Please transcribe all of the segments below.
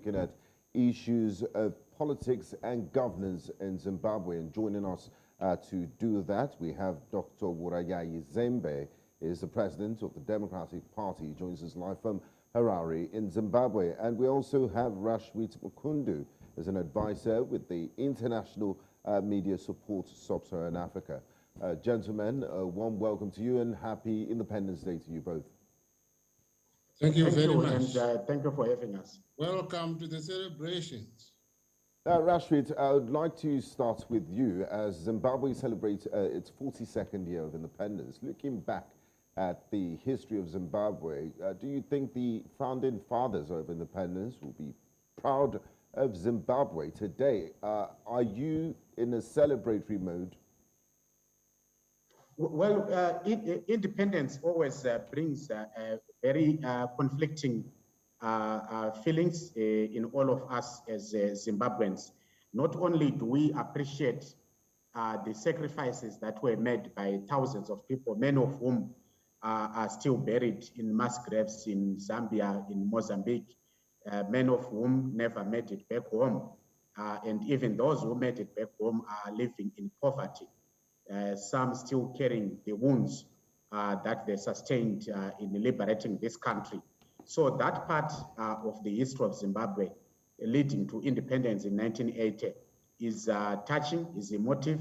looking at issues of politics and governance in Zimbabwe. And joining us to do that, we have Dr. Zembe, is the president of the Democratic Party. He joins us live from Harare in Zimbabwe. And we also have Rashwit Mukundu as an advisor with the International Media Support Sub-Saharan Africa. Gentlemen, a warm welcome to you and happy Independence Day to you both. Thank you very much. And thank you for having us. Welcome to the celebrations. Rashid, I would like to start with you as Zimbabwe celebrates its 42nd year of independence. Looking back at the history of Zimbabwe, do you think the founding fathers of independence will be proud of Zimbabwe today? Are you in a celebratory mode? Well, independence always brings very conflicting feelings in all of us as Zimbabweans. Not only do we appreciate the sacrifices that were made by thousands of people, many of whom are still buried in mass graves in Zambia, in Mozambique, many of whom never made it back home. And even those who made it back home are living in poverty. Some still carrying the wounds that they sustained in liberating this country. So that part of the history of Zimbabwe leading to independence in 1980 is touching, is emotive.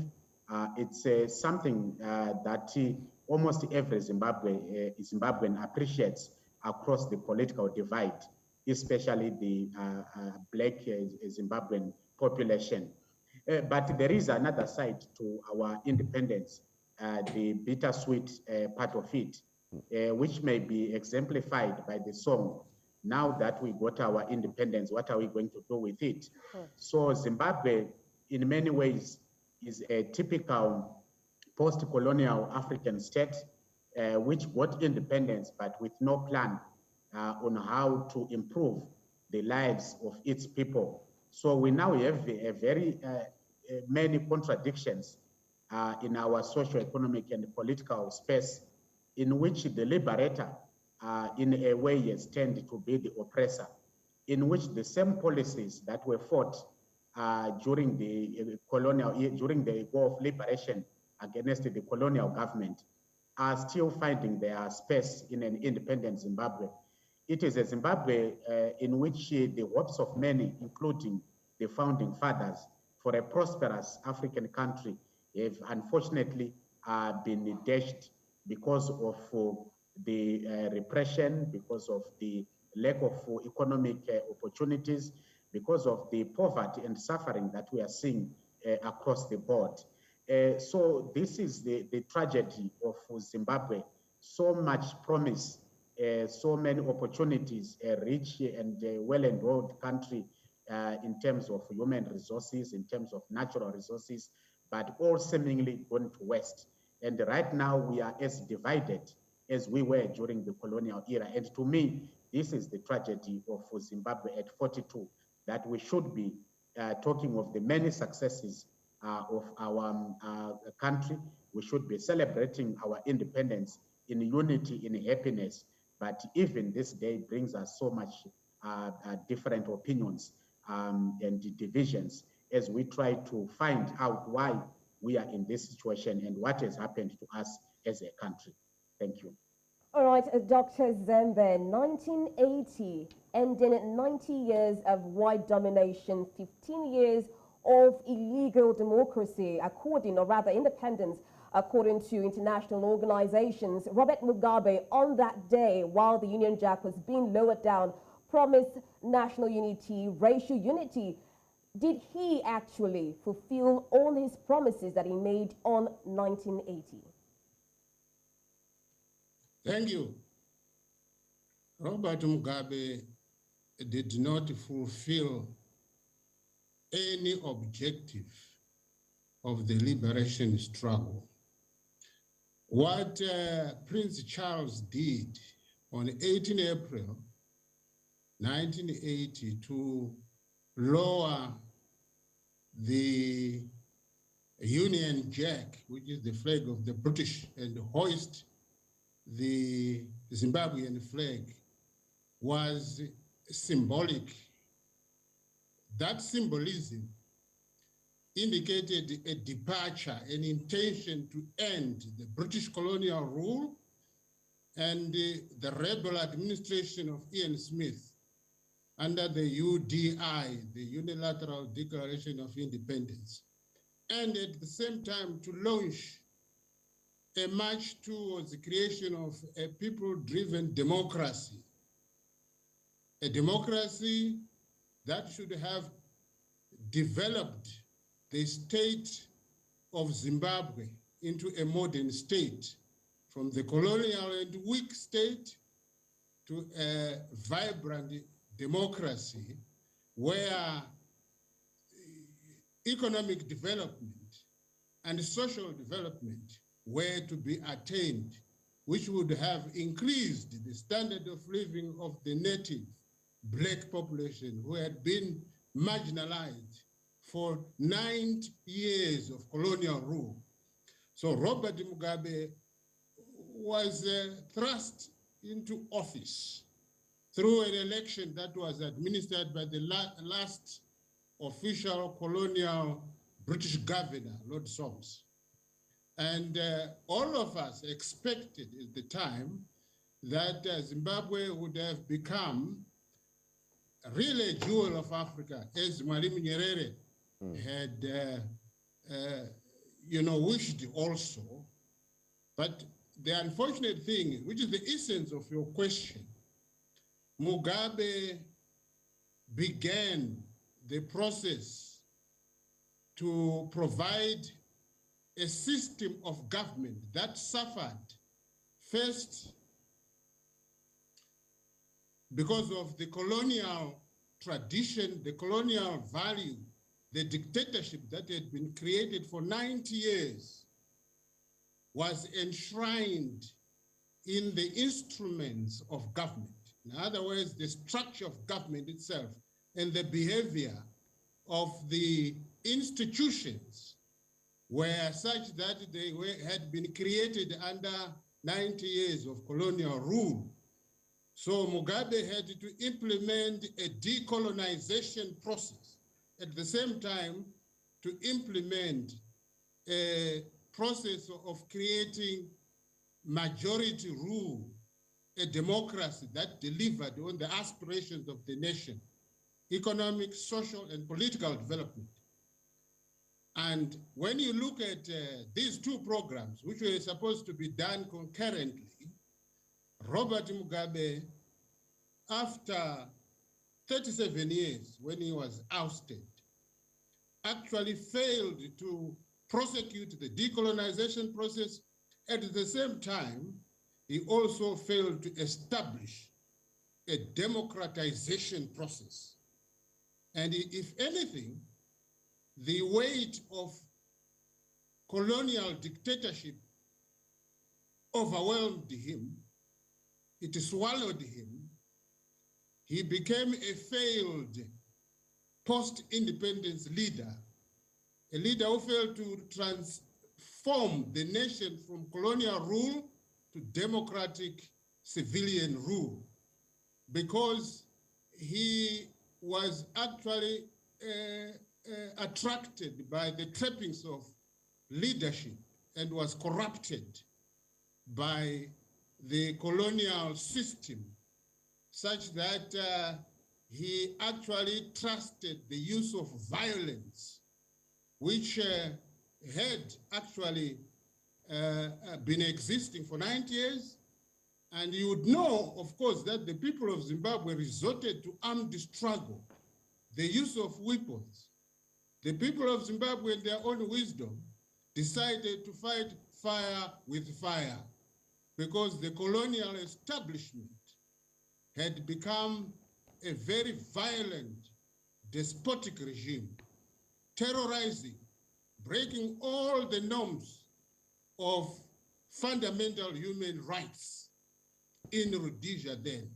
It's something that almost every Zimbabwean appreciates across the political divide, especially the Black Zimbabwean population. But there is another side to our independence, the bittersweet part of it, which may be exemplified by the song, "Now that we got our independence, what are we going to do with it?" So Zimbabwe, in many ways, is a typical post-colonial African state, which got independence, but with no plan on how to improve the lives of its people. So we now have a very many contradictions in our socio-economic and political space, in which the liberator, in a way, has tended to be the oppressor, in which the same policies that were fought during the war of liberation against the colonial government are still finding their space in an independent Zimbabwe. It is a Zimbabwe in which the hopes of many, including the founding fathers, for a prosperous African country have unfortunately been dashed because of the repression, because of the lack of economic opportunities, because of the poverty and suffering that we are seeing across the board. So this is the tragedy of Zimbabwe. So much promise, so many opportunities, a rich and well-endowed country in terms of human resources, in terms of natural resources, but all seemingly gone to waste. And right now we are as divided as we were during the colonial era. And to me, this is the tragedy of Zimbabwe at 42, that we should be talking of the many successes of our country. We should be celebrating our independence in unity, in happiness. But even this day brings us so much different opinions and divisions as we try to find out why we are in this situation and what has happened to us as a country. Thank you. All right, Dr. Zembe, 1980, ending 90 years of white domination, 15 years of illegal democracy, according, or rather independence, according to international organizations. Robert Mugabe, on that day, while the Union Jack was being lowered down, promised national unity, racial unity. Did he actually fulfill all his promises that he made on 1980? Thank you. Robert Mugabe did not fulfill any objective of the liberation struggle. What Prince Charles did on 18 April 1980 to lower the Union Jack, which is the flag of the British, and hoist the Zimbabwean flag, was symbolic that symbolism indicated a departure, an intention to end the British colonial rule and the rebel administration of Ian Smith under the UDI, the Unilateral Declaration of Independence, and at the same time to launch a march towards the creation of a people-driven democracy, a democracy that should have developed the state of Zimbabwe into a modern state, from the colonial and weak state to a vibrant democracy where economic development and social development were to be attained, which would have increased the standard of living of the native Black population who had been marginalized for 90 years of colonial rule. So Robert Mugabe was thrust into office through an election that was administered by the last official colonial British governor, Lord Somers. And all of us expected at the time that Zimbabwe would have become really a jewel of Africa, as Mwalimu Nyerere had, wished also. But the unfortunate thing, which is the essence of your question, Mugabe began the process to provide a system of government that suffered first because of the colonial tradition, the colonial value, the dictatorship that had been created for 90 years was enshrined in the instruments of government. In other words, the structure of government itself and the behavior of the institutions were such that they had been created under 90 years of colonial rule. So Mugabe had to implement a decolonization process, at the same time to implement a process of creating majority rule, a democracy that delivered on the aspirations of the nation, economic, social, and political development. And when you look at these two programs, which were supposed to be done concurrently, Robert Mugabe, after 37 years when he was ousted, actually failed to prosecute the decolonization process. At the same time, he also failed to establish a democratization process. And if anything, the weight of colonial dictatorship overwhelmed him, it swallowed him. He became a failed post-independence leader, a leader who failed to transform the nation from colonial rule to democratic civilian rule, because he was actually attracted by the trappings of leadership and was corrupted by the colonial system, such that he actually trusted the use of violence, which had actually been existing for 90 years. And you would know, of course, that the people of Zimbabwe resorted to armed struggle, the use of weapons. The people of Zimbabwe, in their own wisdom, decided to fight fire with fire, because the colonial establishment had become a very violent, despotic regime, terrorizing, breaking all the norms of fundamental human rights in Rhodesia then.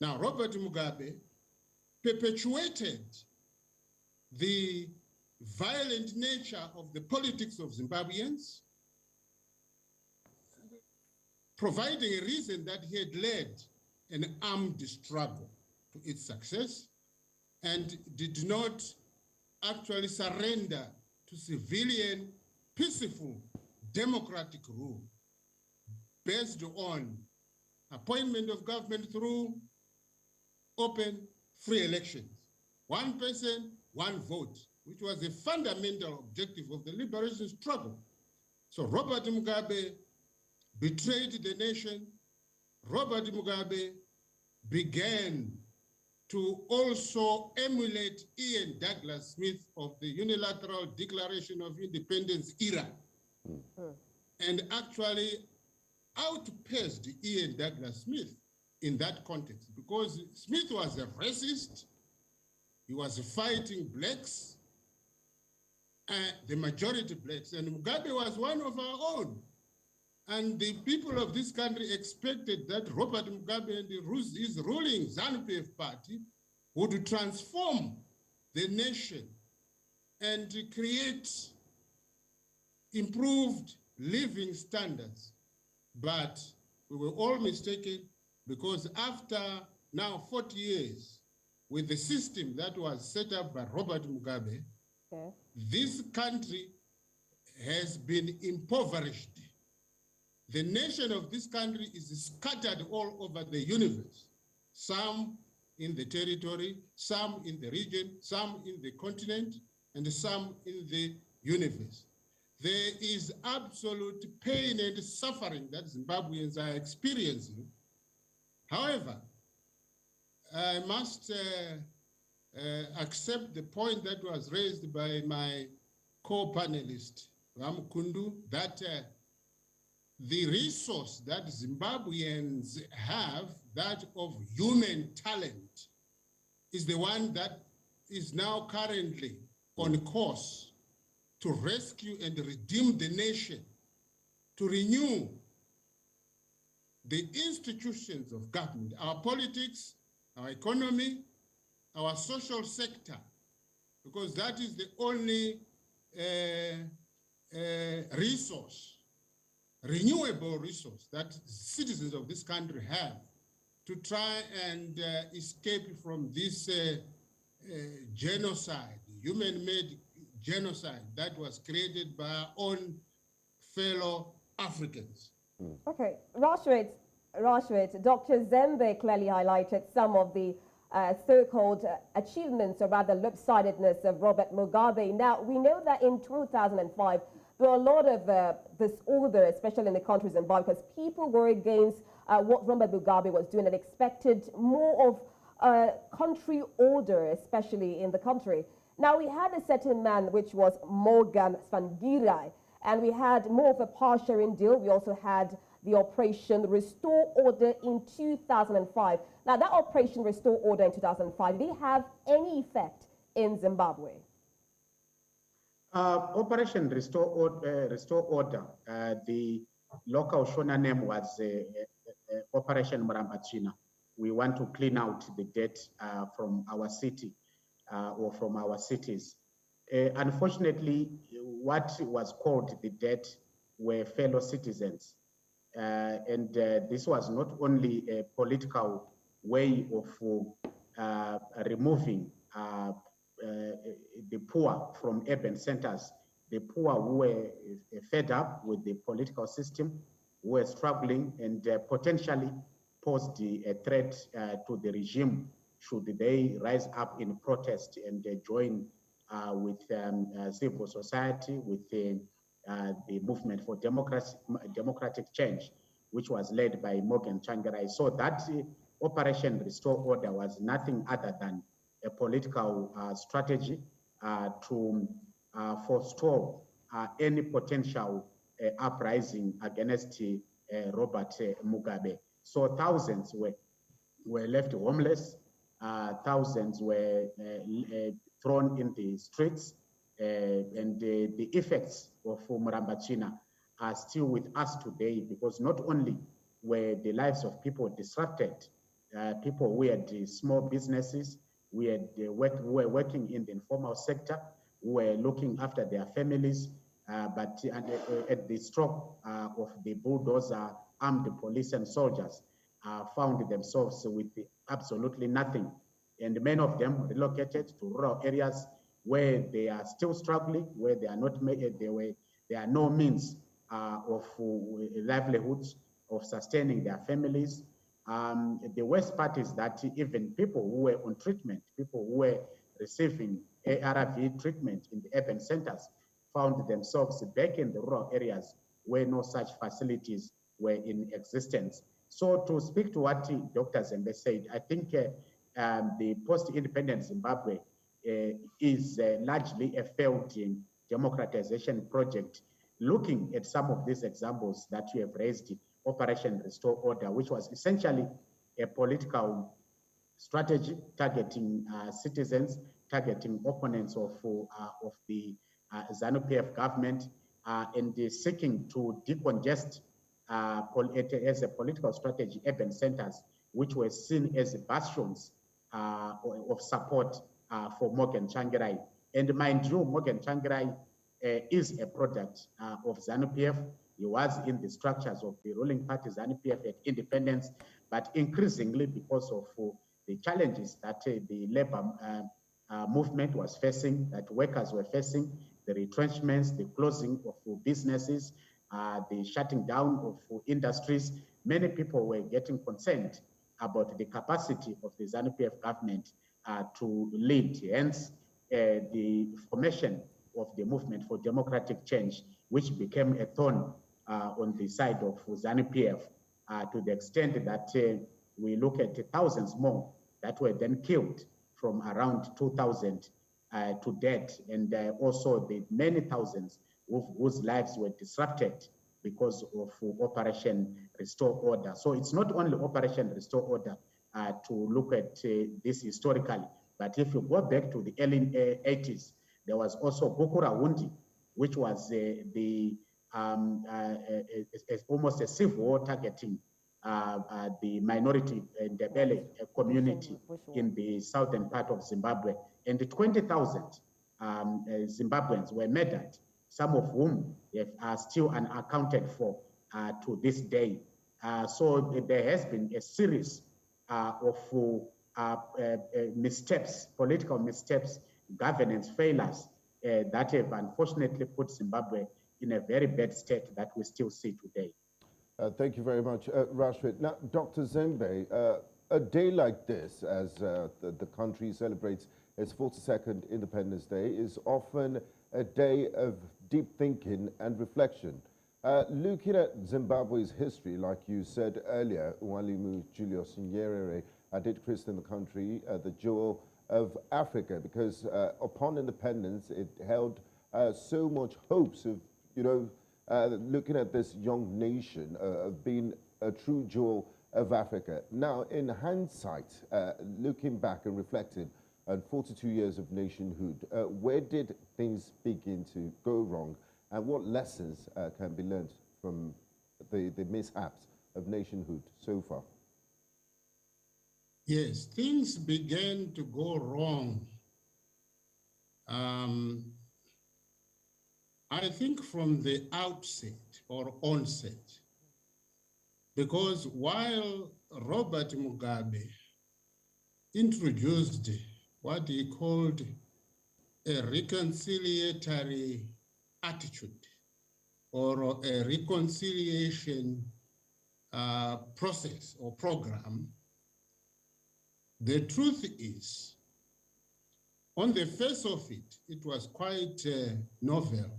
Now, Robert Mugabe perpetuated the violent nature of the politics of Zimbabweans, providing a reason that he had led an armed struggle to its success. and did not actually surrender to civilian, peaceful, democratic rule based on appointment of government through open, free elections. One person, one vote, which was a fundamental objective of the liberation struggle. So Robert Mugabe betrayed the nation. Robert Mugabe began to also emulate Ian Douglas Smith of the Unilateral Declaration of Independence era, and actually outpaced Ian Douglas Smith in that context, because Smith was a racist, he was fighting blacks, the majority blacks, and Mugabe was one of our own. And the people of this country expected that Robert Mugabe and his ruling ZANU-PF party would transform the nation and create improved living standards. But we were all mistaken, because after now 40 years, with the system that was set up by Robert Mugabe, this country has been impoverished. The nation of this country is scattered all over the universe, some in the territory, some in the region, some in the continent, and some in the universe. There is absolute pain and suffering that Zimbabweans are experiencing. However, I must accept the point that was raised by my co-panelist, Ram Kundu, that the resource that Zimbabweans have, that of human talent, is the one that is now currently on course to rescue and redeem the nation, to renew the institutions of government, our politics, our economy, our social sector, because that is the only resource, renewable resource that citizens of this country have to try and escape from this genocide, human-made genocide that was created by our own fellow Africans. Okay, Rashid, Dr. Zembe clearly highlighted some of the so-called achievements, or rather lopsidedness, of Robert Mugabe. Now, we know that in 2005, there were a lot of disorder, especially in the country of Zimbabwe, because people were against what Robert Mugabe was doing and expected more of country order, especially in the country. Now, we had a certain man, which was Morgan Tsvangirai, and we had more of a power-sharing deal. We also had the Operation Restore Order in 2005. Now, that Operation Restore Order in 2005, did it have any effect in Zimbabwe? Operation Restore Order, the local Shona name was Operation Murambachina. We want to clean out the dirt from our city or from our cities. Unfortunately, what was called the dirt were fellow citizens. And this was not only a political way of removing the poor from urban centers, the poor who were fed up with the political system, who were struggling and potentially posed a threat to the regime should they rise up in protest and join with civil society, with the movement for democratic change, which was led by Morgan Tsvangirai. So that Operation Restore Order was nothing other than a political strategy to forestall any potential uprising against Robert Mugabe. So thousands were left homeless, thousands were thrown in the streets, and the effects of Murambachina are still with us today, because not only were the lives of people disrupted, people who had small businesses, who were working in the informal sector, who were looking after their families, but at the stroke of the bulldozer, armed police and soldiers found themselves with absolutely nothing and many of them relocated to rural areas where they are still struggling, where they are not there are no means of livelihoods, of sustaining their families. The worst part is that even people who were on treatment, people who were receiving ARV treatment in the urban centers, found themselves back in the rural areas where no such facilities were in existence. So to speak to what Dr. Zembe said, I think the post-independent Zimbabwe is largely a failed democratization project. Looking at some of these examples that you have raised, Operation Restore Order, which was essentially a political strategy targeting citizens, targeting opponents of the ZANU-PF government, and seeking to decongest as a political strategy urban centers, which were seen as bastions of support for Morgan Tsvangirai. And mind you, Morgan Tsvangirai is a product of ZANU-PF. He was in the structures of the ruling party, ZANU-PF, at independence, but increasingly because of the challenges that the labor movement was facing, that workers were facing, the retrenchments, the closing of businesses, the shutting down of industries, many people were getting concerned about the capacity of the ZANU-PF government to lead. Hence, the formation of the movement for democratic change, which became a thorn on the side of ZANU-PF, to the extent that we look at thousands more that were then killed from around 2000 to date, and also the many thousands whose lives were disrupted because of Operation Restore Order. So it's not only Operation Restore Order to look at this historically, but if you go back to the early 80s, there was also Bukura Wundi, which was almost a civil war targeting the minority Ndebele community in the southern part of Zimbabwe. And 20,000 Zimbabweans were murdered, some of whom are still unaccounted for to this day. So there has been a series of missteps, political missteps, governance failures that have unfortunately put Zimbabwe in a very bad state that we still see today. Thank you very much, Rashid. Now, Dr. Zembe, a day like this, as the country celebrates its 42nd Independence Day, is often a day of deep thinking and reflection. Looking at Zimbabwe's history, like you said earlier, Mwalimu Julius Nyerere did christen the country the jewel of Africa, because upon independence, it held so much hopes of, looking at this young nation of being a true jewel of Africa. Now, in hindsight, looking back and reflecting on 42 years of nationhood, where did things begin to go wrong, and what lessons can be learned from the mishaps of nationhood so far? Yes, things began to go wrong. I think from the outset or onset, because while Robert Mugabe introduced what he called a reconciliatory attitude or a reconciliation process or program, the truth is, on the face of it, it was quite novel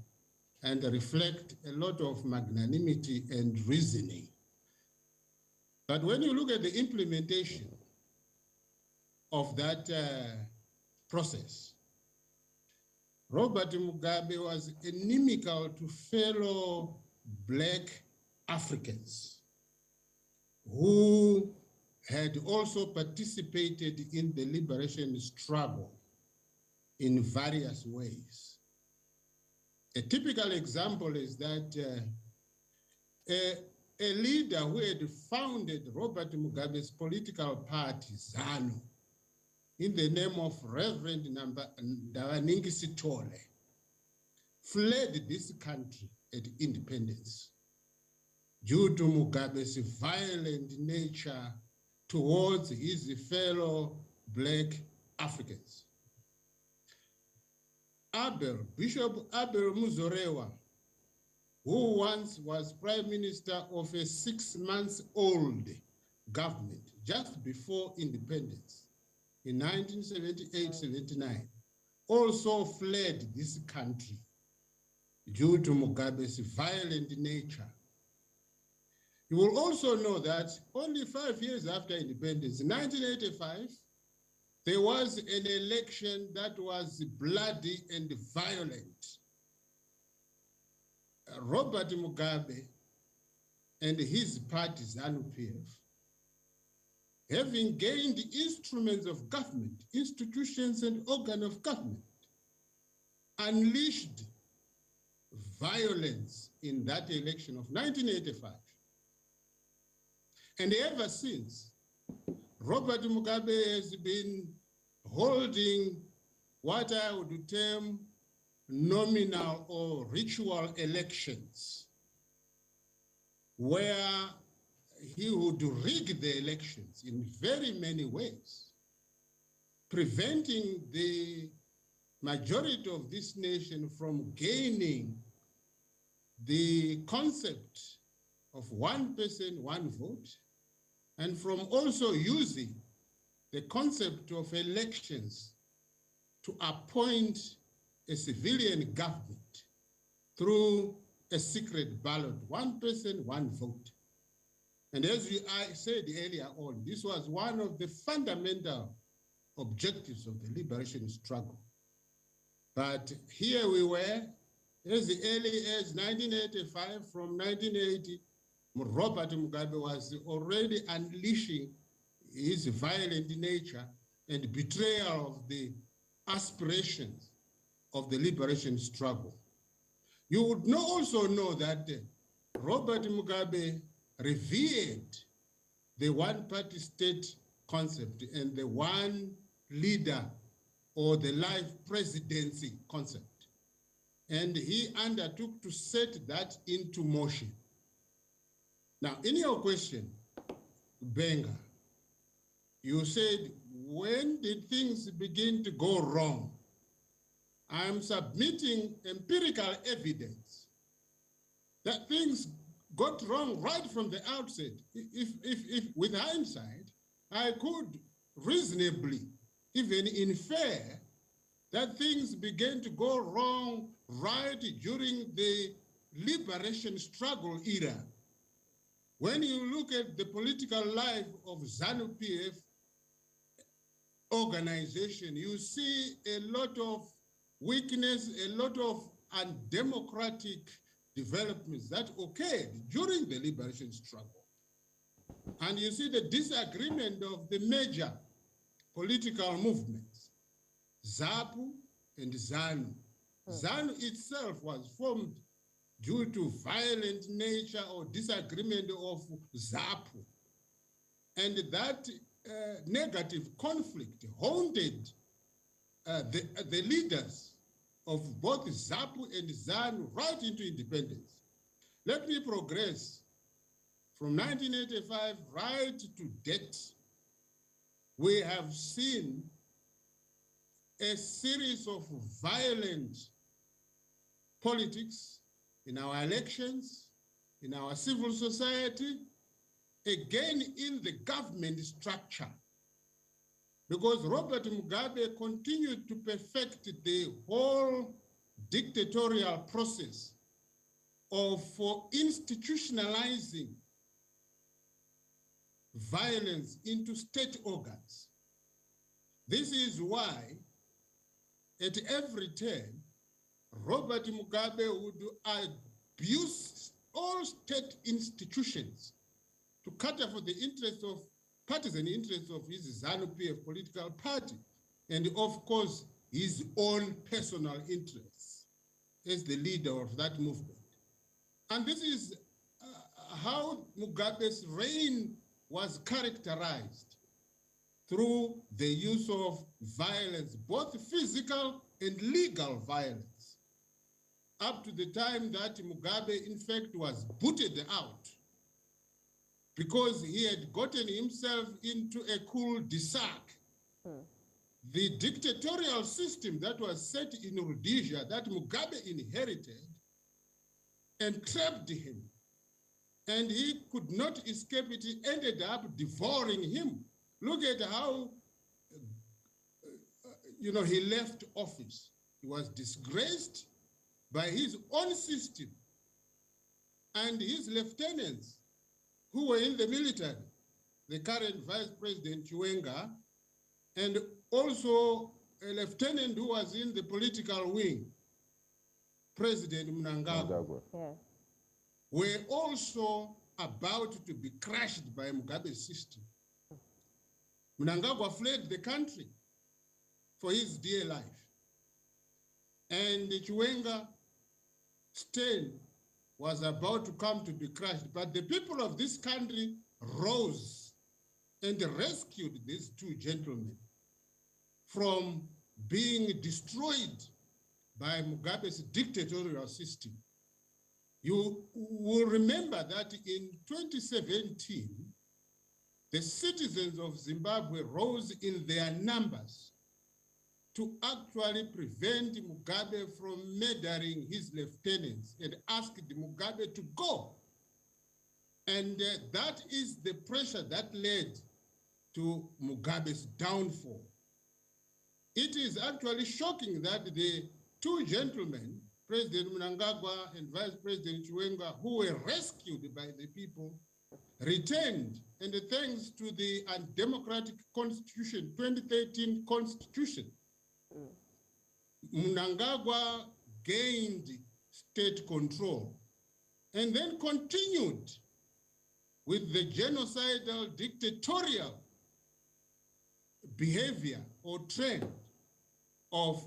and reflect a lot of magnanimity and reasoning. But when you look at the implementation of that process, Robert Mugabe was inimical to fellow Black Africans who had also participated in the liberation struggle in various ways. A typical example is that a leader who had founded Robert Mugabe's political party, ZANU, in the name of Reverend Ndawaningi Sithole, fled this country at independence due to Mugabe's violent nature towards his fellow Black Africans. Bishop Abel Muzorewa, who once was prime minister of a 6-month-old government just before independence in 1978-79, also fled this country due to Mugabe's violent nature. You will also know that only 5 years after independence, in 1985, there was an election that was bloody and violent. Robert Mugabe and his party, ZANU-PF, having gained instruments of government, institutions and organs of government, unleashed violence in that election of 1985. And ever since, Robert Mugabe has been holding what I would term nominal or ritual elections, where he would rig the elections in very many ways, preventing the majority of this nation from gaining the concept of one person, one vote, and from also using the concept of elections to appoint a civilian government through a secret ballot, one person, one vote. And as I said earlier on, this was one of the fundamental objectives of the liberation struggle. But here we were, as early as 1985, from 1980, Robert Mugabe was already unleashing his violent nature and betrayal of the aspirations of the liberation struggle. You would also know that Robert Mugabe revered the one-party state concept and the one leader or the life presidency concept. And he undertook to set that into motion. Now, in your question, Benga, you said, when did things begin to go wrong? I'm submitting empirical evidence that things got wrong right from the outset. If with hindsight, I could reasonably even infer that things began to go wrong right during the liberation struggle era. When you look at the political life of ZANU-PF organization, you see a lot of weakness, a lot of undemocratic developments that occurred during the liberation struggle. And you see the disagreement of the major political movements, ZAPU and ZANU. ZANU itself was formed due to violent nature or disagreement of ZAPU. And that negative conflict haunted the leaders of both ZAPU and ZANU right into independence. Let me progress from 1985 right to date. We have seen a series of violent politics in our elections, in our civil society, again in the government structure. Because Robert Mugabe continued to perfect the whole dictatorial process of institutionalizing violence into state organs. This is why at every turn, Robert Mugabe would abuse all state institutions to cater for the interests of partisan interests of his ZANU-PF political party, and of course, his own personal interests as the leader of that movement. And this is how Mugabe's reign was characterized, through the use of violence, both physical and legal violence, up to the time that Mugabe, in fact, was booted out because he had gotten himself into a cul-de-sac the dictatorial system that was set in Rhodesia that Mugabe inherited entrapped him, and he could not escape it. It ended up devouring him. Look at how, he left office. He was disgraced by his own system and his lieutenants who were in the military, the current Vice President Chiwenga, and also a lieutenant who was in the political wing, President Mnangagwa, were also about to be crushed by Mugabe's system. Mnangagwa fled the country for his dear life. And Chiwenga stayed, was about to come to be crushed. But the people of this country rose and rescued these two gentlemen from being destroyed by Mugabe's dictatorial system. You will remember that in 2017, the citizens of Zimbabwe rose in their numbers to actually prevent Mugabe from murdering his lieutenants and asked Mugabe to go. And that is the pressure that led to Mugabe's downfall. It is actually shocking that the two gentlemen, President Mnangagwa and Vice President Chiwenga, who were rescued by the people, returned, and thanks to the undemocratic constitution, 2013 constitution, Mnangagwa gained state control and then continued with the genocidal dictatorial behavior or trend of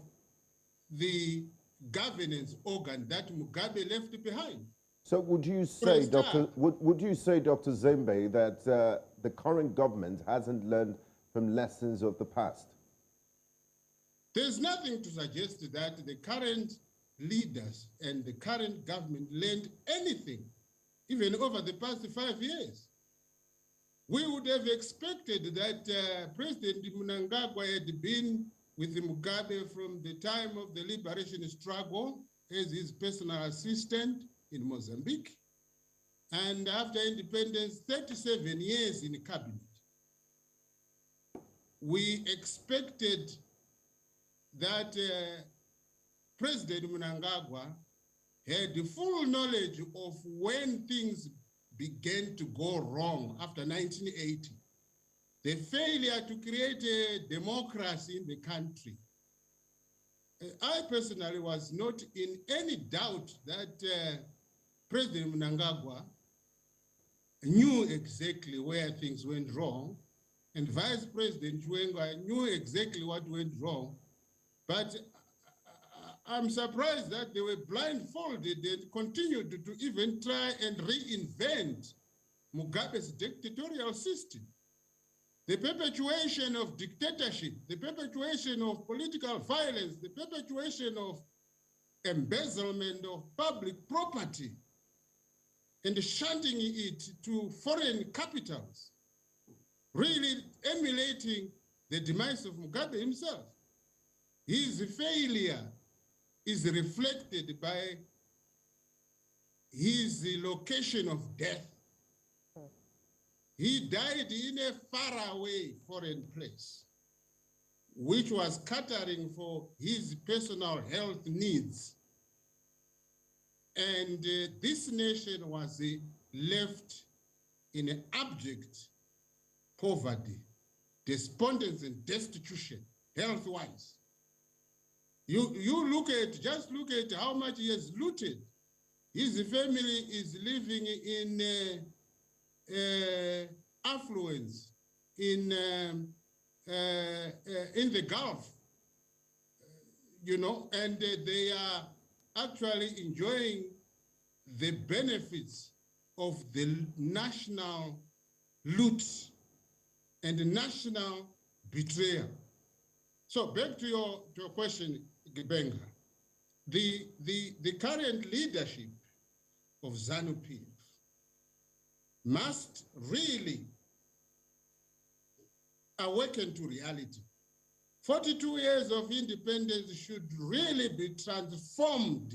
the governance organ that Mugabe left behind. So would you say, Dr. Zembe, that the current government hasn't learned from lessons of the past? There's nothing to suggest that the current leaders and the current government learned anything, even over the past 5 years. We would have expected that President Mnangagwa had been with Mugabe from the time of the liberation struggle as his personal assistant in Mozambique, and after independence, 37 years in cabinet. We expected that President Mnangagwa had the full knowledge of when things began to go wrong after 1980. The failure to create a democracy in the country. I personally was not in any doubt that President Mnangagwa knew exactly where things went wrong, and Vice President Chiwenga knew exactly what went wrong. But I'm surprised that they were blindfolded and continued to even try and reinvent Mugabe's dictatorial system. The perpetuation of dictatorship, the perpetuation of political violence, the perpetuation of embezzlement of public property, and shunting it to foreign capitals, really emulating the demise of Mugabe himself. His failure is reflected by his location of death. He died in a faraway foreign place, which was catering for his personal health needs. And this nation was left in abject poverty, despondency, and destitution, health-wise. Just look at how much he has looted. His family is living in affluence in the Gulf, and they are actually enjoying the benefits of the national loot and the national betrayal. So back to your question, Gibenga. The current leadership of ZANU-PF must really awaken to reality 42 years of independence should really be transformed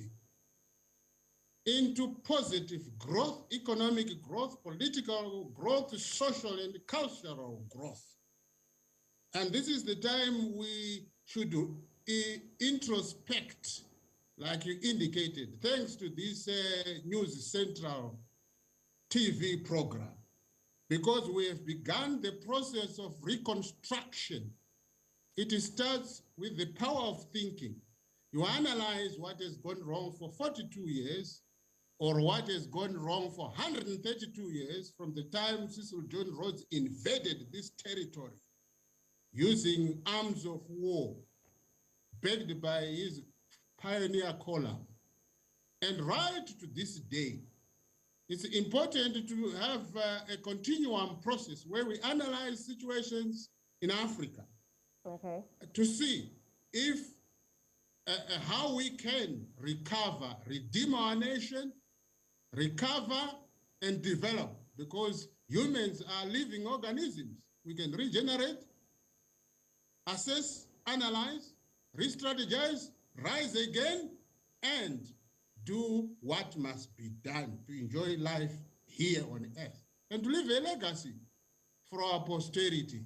into positive growth, economic growth, political growth, social and cultural growth. And this is the time we should introspect, like you indicated, thanks to this News Central TV program, because we have begun the process of reconstruction. It starts with the power of thinking. You analyze what has gone wrong for 42 years, or what has gone wrong for 132 years from the time Cecil John Rhodes invaded this territory using arms of war, backed by his pioneer column. And right to this day, it's important to have a continuum process where we analyze situations in Africa, okay, to see if how we can recover, redeem our nation, recover and develop, because humans are living organisms. We can regenerate, assess, analyze, re-strategize, rise again, and do what must be done to enjoy life here on earth and to leave a legacy for our posterity.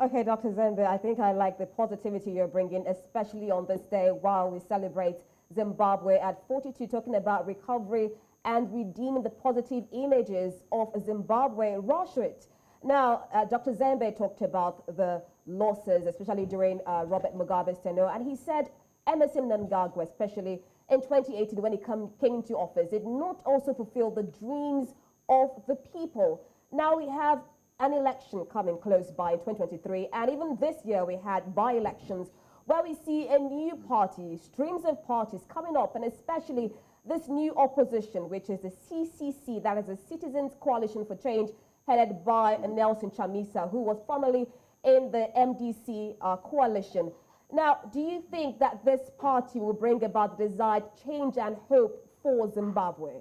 Okay, Dr. Zembe, I think I like the positivity you're bringing, especially on this day while we celebrate Zimbabwe at 42, talking about recovery and redeeming the positive images of Zimbabwe. Rush it. Now, Dr. Zembe talked about the losses, especially during Robert Mugabe's tenure, and he said Emerson Mnangagwa, especially in 2018 when he came into office, did not also fulfill the dreams of the people. Now we have an election coming close by in 2023, and even this year we had by-elections where we see a new party, streams of parties coming up, and especially this new opposition, which is the CCC, that is the Citizens Coalition for Change, headed by Nelson Chamisa, who was formerly in the MDC coalition. Now, do you think that this party will bring about the desired change and hope for Zimbabwe?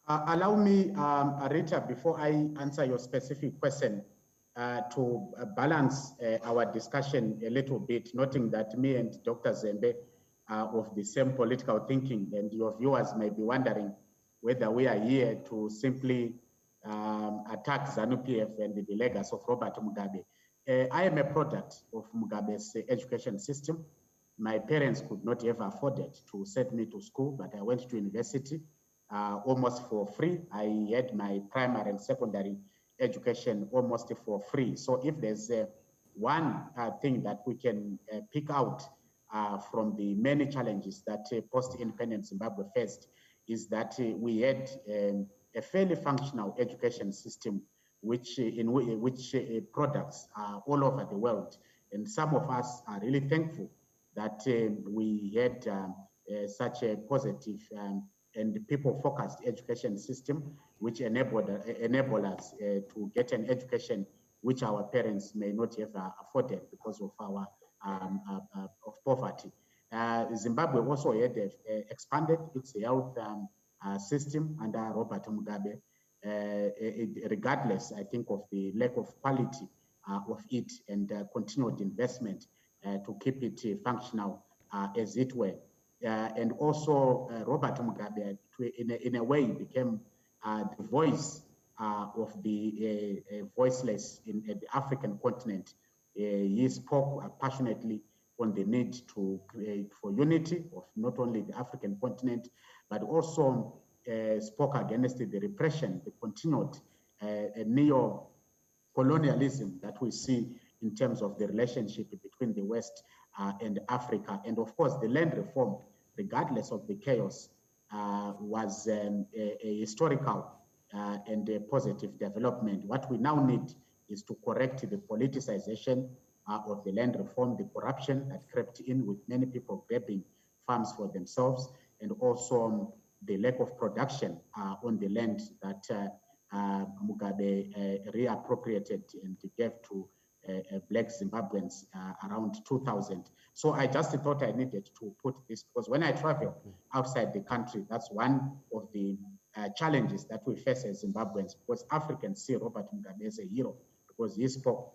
Allow me, Rita, before I answer your specific question, to balance our discussion a little bit, noting that me and Dr. Zembe are of the same political thinking, and your viewers may be wondering whether we are here to simply attack ZANU-PF and the legacy of Robert Mugabe. I am a product of Mugabe's education system. My parents could not ever afford it to send me to school, but I went to university almost for free. I had my primary and secondary education almost for free. So if there's one thing that we can pick out from the many challenges that post-independent Zimbabwe faced, is that we had a fairly functional education system which products all over the world. And some of us are really thankful that we had such a positive and people-focused education system, which enable us to get an education which our parents may not have afforded because of our of poverty. Zimbabwe also had expanded its health system under Robert Mugabe, regardless, I think, of the lack of quality of it, and continued investment to keep it functional as it were. And also Robert Mugabe, in a way, became the voice of the voiceless in the African continent. He spoke passionately on the need to create for unity of not only the African continent, but also spoke against the repression, the continued neo-colonialism that we see in terms of the relationship between the West and Africa. And of course, the land reform, regardless of the chaos, was a historical and a positive development. What we now need is to correct the politicization of the land reform, the corruption that crept in with many people grabbing farms for themselves, and also the lack of production on the land that Mugabe reappropriated and gave to black Zimbabweans around 2000. So I just thought I needed to put this, because when I travel outside the country, that's one of the challenges that we face as Zimbabweans, because Africans see Robert Mugabe as a hero, because he spoke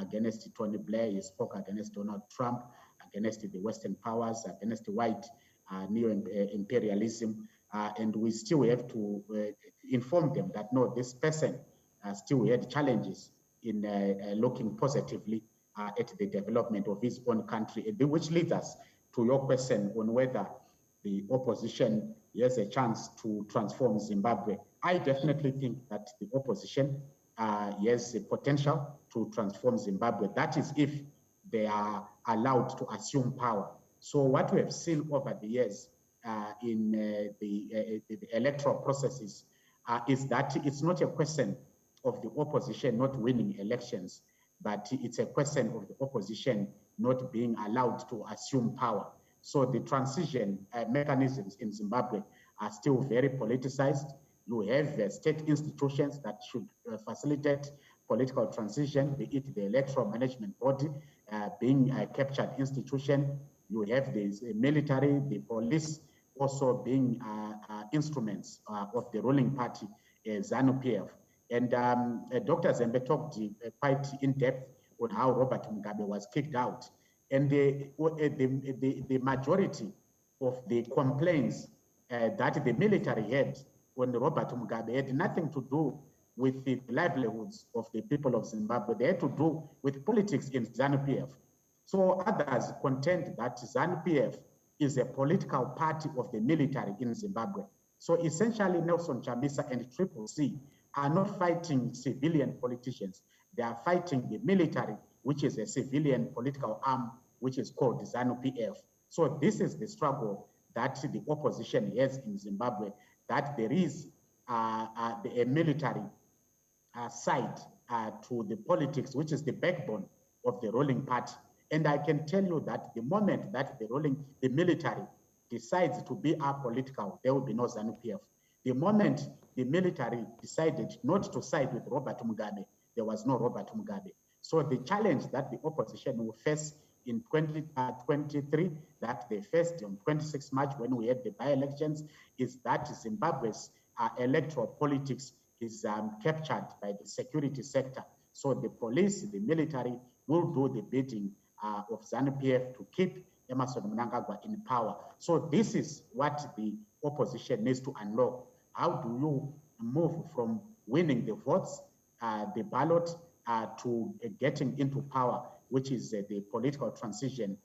against Tony Blair. He spoke against Donald Trump, against the Western powers, against white neo-imperialism. And we still have to inform them that, no, this person still had challenges in looking positively at the development of his own country, which leads us to your question on whether the opposition has a chance to transform Zimbabwe. I definitely think that the opposition has the potential to transform Zimbabwe. That is if they are allowed to assume power. So what we have seen over the years in the electoral processes is that it's not a question of the opposition not winning elections, but it's a question of the opposition not being allowed to assume power. So the transition mechanisms in Zimbabwe are still very politicized. You have state institutions that should facilitate political transition, be it the electoral management body being a captured institution. You have the military, the police also being instruments of the ruling party, ZANU-PF. And Dr. Zembe talked quite in depth on how Robert Mugabe was kicked out. And the majority of the complaints that the military had on Robert Mugabe had nothing to do with the livelihoods of the people of Zimbabwe. They had to do with politics in ZANU-PF. So others contend that ZANU-PF is a political party of the military in Zimbabwe. So essentially, Nelson Chamisa and Triple C are not fighting civilian politicians. They are fighting the military, which is a civilian political arm, which is called ZANU-PF. So this is the struggle that the opposition has in Zimbabwe, that there is a military side to the politics, which is the backbone of the ruling party. And I can tell you that the moment that the military decides to be apolitical, there will be no ZANU-PF. The moment the military decided not to side with Robert Mugabe, there was no Robert Mugabe. So the challenge that the opposition will face in 2023, that they faced on 26 March when we had the by-elections, is that Zimbabwe's electoral politics is captured by the security sector. So the police, the military will do the bidding of ZANU-PF to keep Emmerson Mnangagwa in power. So this is what the opposition needs to unlock. How do you move from winning the votes, the ballot, to getting into power, which is the political transition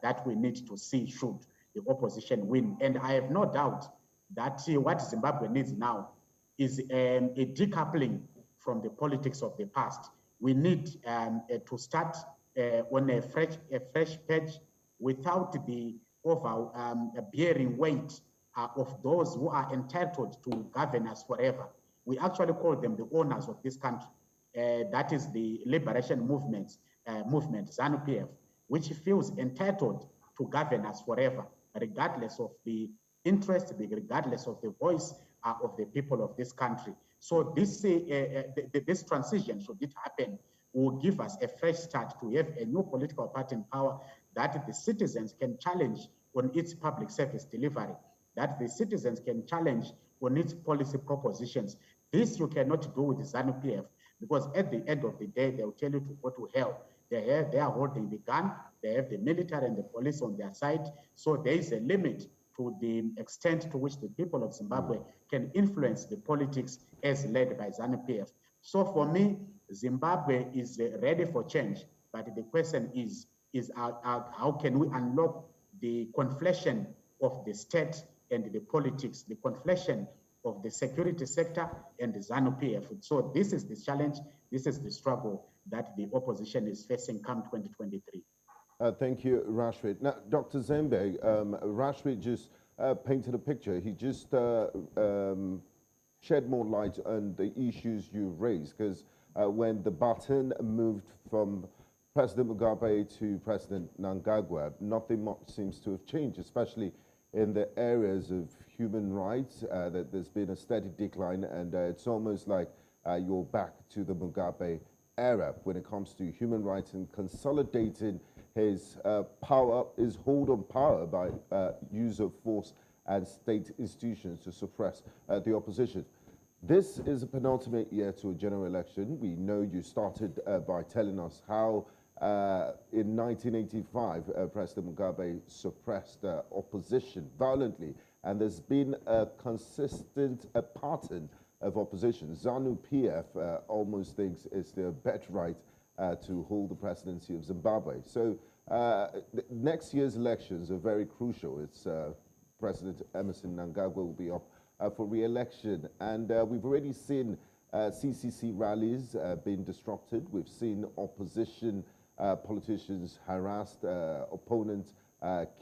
that we need to see should the opposition win. And I have no doubt that what Zimbabwe needs now is a decoupling from the politics of the past. We need to start on a fresh page without the bearing weight of those who are entitled to govern us forever. We actually call them the owners of this country. That is the liberation movement, ZANU-PF, which feels entitled to govern us forever, regardless of the interest, regardless of the voice of the people of this country. So this transition, should it happen, will give us a fresh start to have a new political party in power that the citizens can challenge on its public service delivery, that the citizens can challenge on its policy propositions. This you cannot do with ZANU-PF, because at the end of the day, they'll tell you to go to hell. They are holding the gun, they have the military and the police on their side, so there is a limit to the extent to which the people of Zimbabwe can influence the politics as led by ZANU-PF. So for me, Zimbabwe is ready for change, but the question is how can we unlock the conflation of the state and the politics, the conflation of the security sector and the ZANU-PF. So this is the challenge, this is the struggle that the opposition is facing come 2023. Thank you, Rashid. Now, Dr. Zembe, Rashid just painted a picture. He just shed more light on the issues you raised, because when the baton moved from President Mugabe to President Mnangagwa, nothing much seems to have changed, especially in the areas of human rights, that there's been a steady decline, and it's almost like you're back to the Mugabe era when it comes to human rights and consolidating his power, his hold on power by use of force and state institutions to suppress the opposition. This is a penultimate year to a general election. We know you started by telling us how in 1985 President Mugabe suppressed opposition violently, and there's been a consistent pattern of opposition. ZANU-PF almost thinks it's their birthright to hold the presidency of Zimbabwe. So next year's elections are very crucial. It's President Emerson Mnangagwa will be up for re-election, and we've already seen CCC rallies being disrupted. We've seen opposition politicians harassed, opponents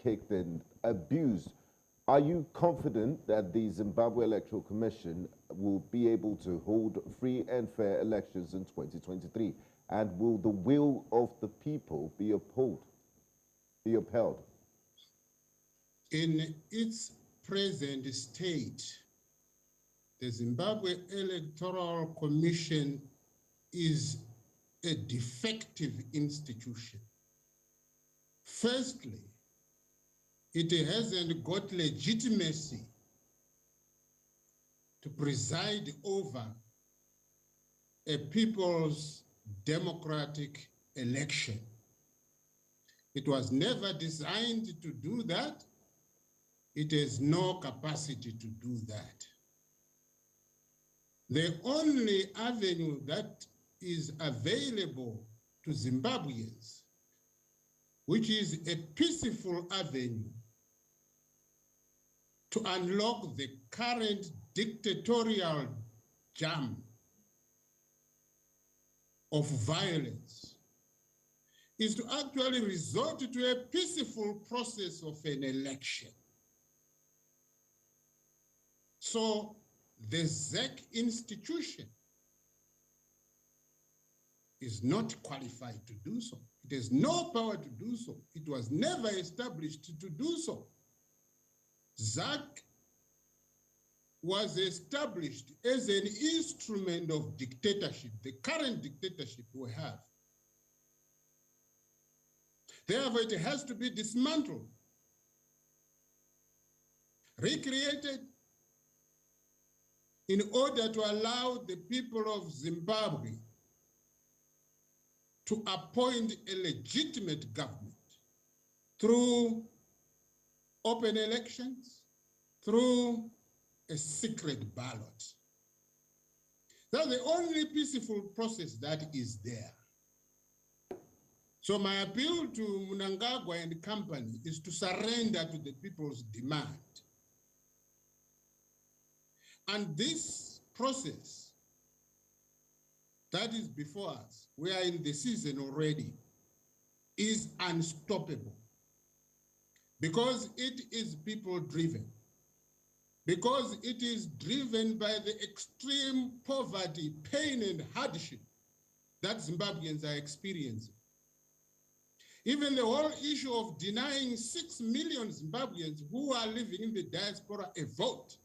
kicked and abused. Are you confident that the Zimbabwe Electoral Commission will be able to hold free and fair elections in 2023? And will the will of the people be upheld? In its present state, the Zimbabwe Electoral Commission is a defective institution. Firstly, it hasn't got legitimacy to preside over a people's democratic election. It was never designed to do that. It has no capacity to do that. The only avenue that is available to Zimbabweans, which is a peaceful avenue to unlock the current dictatorial jam of violence, is to actually resort to a peaceful process of an election. So the ZEC institution is not qualified to do so. It has no power to do so. It was never established to do so. ZAC was established as an instrument of dictatorship, the current dictatorship we have. Therefore, it has to be dismantled, recreated, in order to allow the people of Zimbabwe to appoint a legitimate government through open elections, through a secret ballot. That's the only peaceful process that is there. So my appeal to Mnangagwa and company is to surrender to the people's demand. And this process that is before us, we are in the season already, is unstoppable because it is people-driven, because it is driven by the extreme poverty, pain, and hardship that Zimbabweans are experiencing. Even the whole issue of denying 6 million Zimbabweans who are living in the diaspora a vote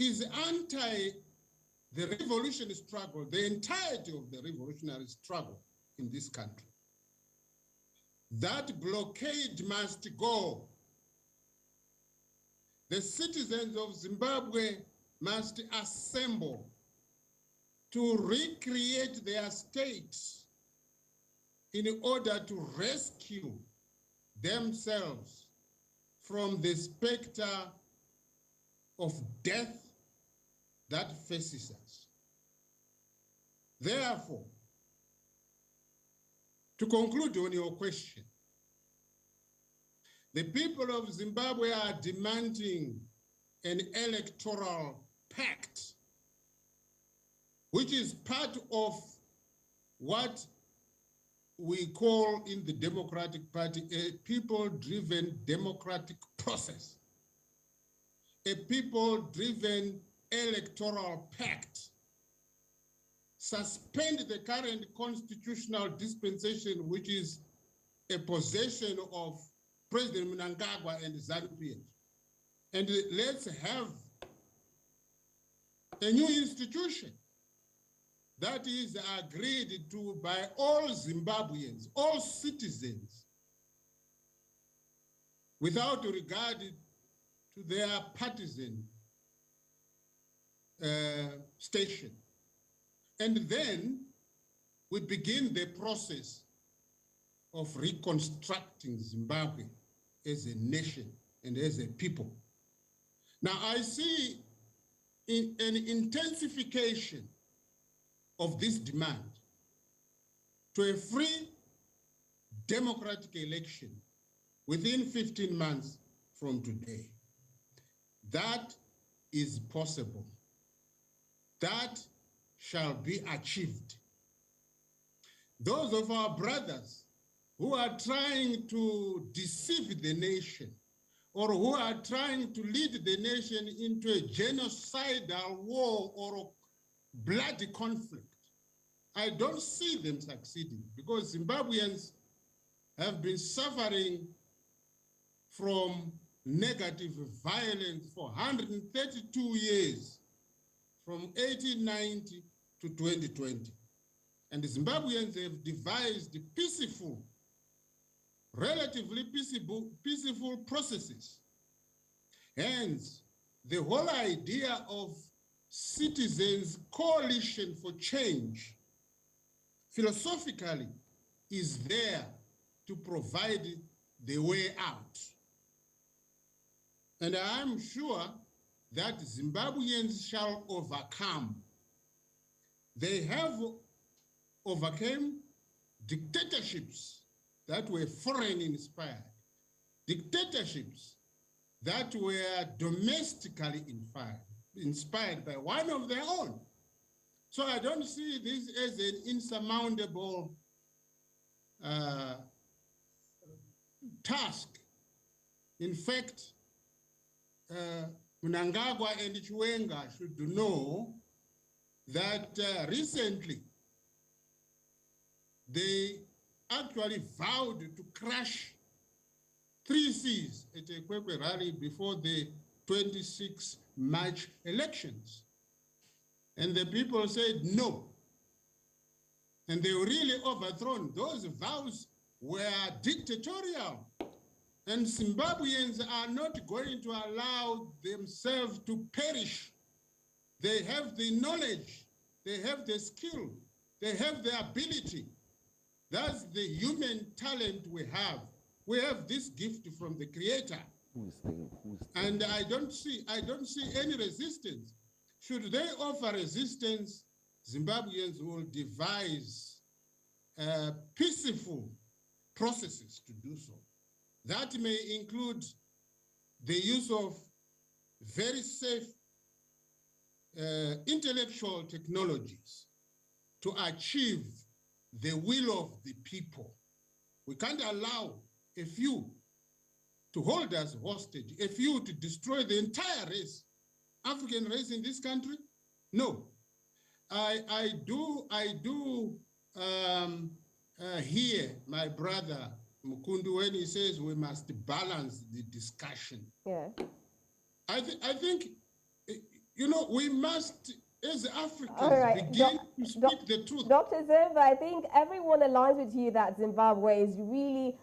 is anti the revolutionary struggle, the entirety of the revolutionary struggle in this country. That blockade must go. The citizens of Zimbabwe must assemble to recreate their states in order to rescue themselves from the specter of death that faces us. Therefore, to conclude on your question, the people of Zimbabwe are demanding an electoral pact, which is part of what we call in the Democratic Party a people-driven democratic process, a people-driven electoral pact. Suspend the current constitutional dispensation, which is a possession of President Mnangagwa and ZANU-PF. And let's have a new institution that is agreed to by all Zimbabweans, all citizens, without regard to their partisan station. And then we begin the process of reconstructing Zimbabwe as a nation and as a people. Now, I see an intensification of this demand to a free democratic election within 15 months from today. That is possible. That shall be achieved. Those of our brothers who are trying to deceive the nation or who are trying to lead the nation into a genocidal war or a bloody conflict, I don't see them succeeding, because Zimbabweans have been suffering from negative violence for 132 years, from 1890 to 2020. And the Zimbabweans have devised peaceful, relatively peaceful processes. Hence, the whole idea of citizens' coalition for change, philosophically, is there to provide the way out. And I'm sure that Zimbabweans shall overcome. They have overcome dictatorships that were foreign inspired, dictatorships that were domestically inspired by one of their own. So I don't see this as an insurmountable task. In fact, Mnangagwa and Chiwenga should know that recently they actually vowed to crush 3 Cs at a Kwekwe rally before the 26 March elections. And the people said no. And they were really overthrown. Those vows were dictatorial. And Zimbabweans are not going to allow themselves to perish. They have the knowledge, they have the skill, they have the ability. That's the human talent we have. We have this gift from the Creator. And I don't see any resistance. Should they offer resistance, Zimbabweans will devise peaceful processes to do so. That may include the use of very safe intellectual technologies to achieve the will of the people. We can't allow a few to hold us hostage, a few to destroy the entire race, African race in this country. No, I do hear my brother Mukundu when he says we must balance the discussion. Yeah. I think, we must, as Africans, begin to speak the truth. Dr. Zembe, I think everyone aligns with you that Zimbabwe is really,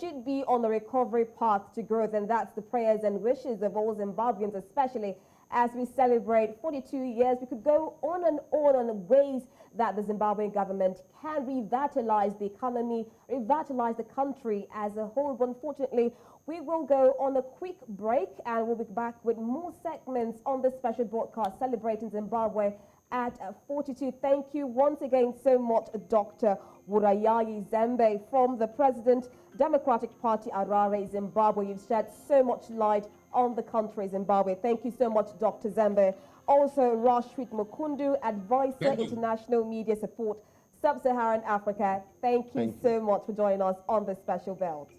should be on the recovery path to growth, and that's the prayers and wishes of all Zimbabweans, especially as we celebrate 42 years. We could go on ways that the Zimbabwean government can revitalize the economy, revitalize the country as a whole. But unfortunately, we will go on a quick break and we'll be back with more segments on this special broadcast celebrating Zimbabwe at 42. Thank you once again so much, Dr. Wurayayi Zembe from the President Democratic Party, Harare, Zimbabwe. You've shed so much light on the country, Zimbabwe. Thank you so much, Dr. Zembe. Also, Rashid Mukundu, Advisor, International Media Support, Sub-Saharan Africa. Thank you so much for joining us on this special belt.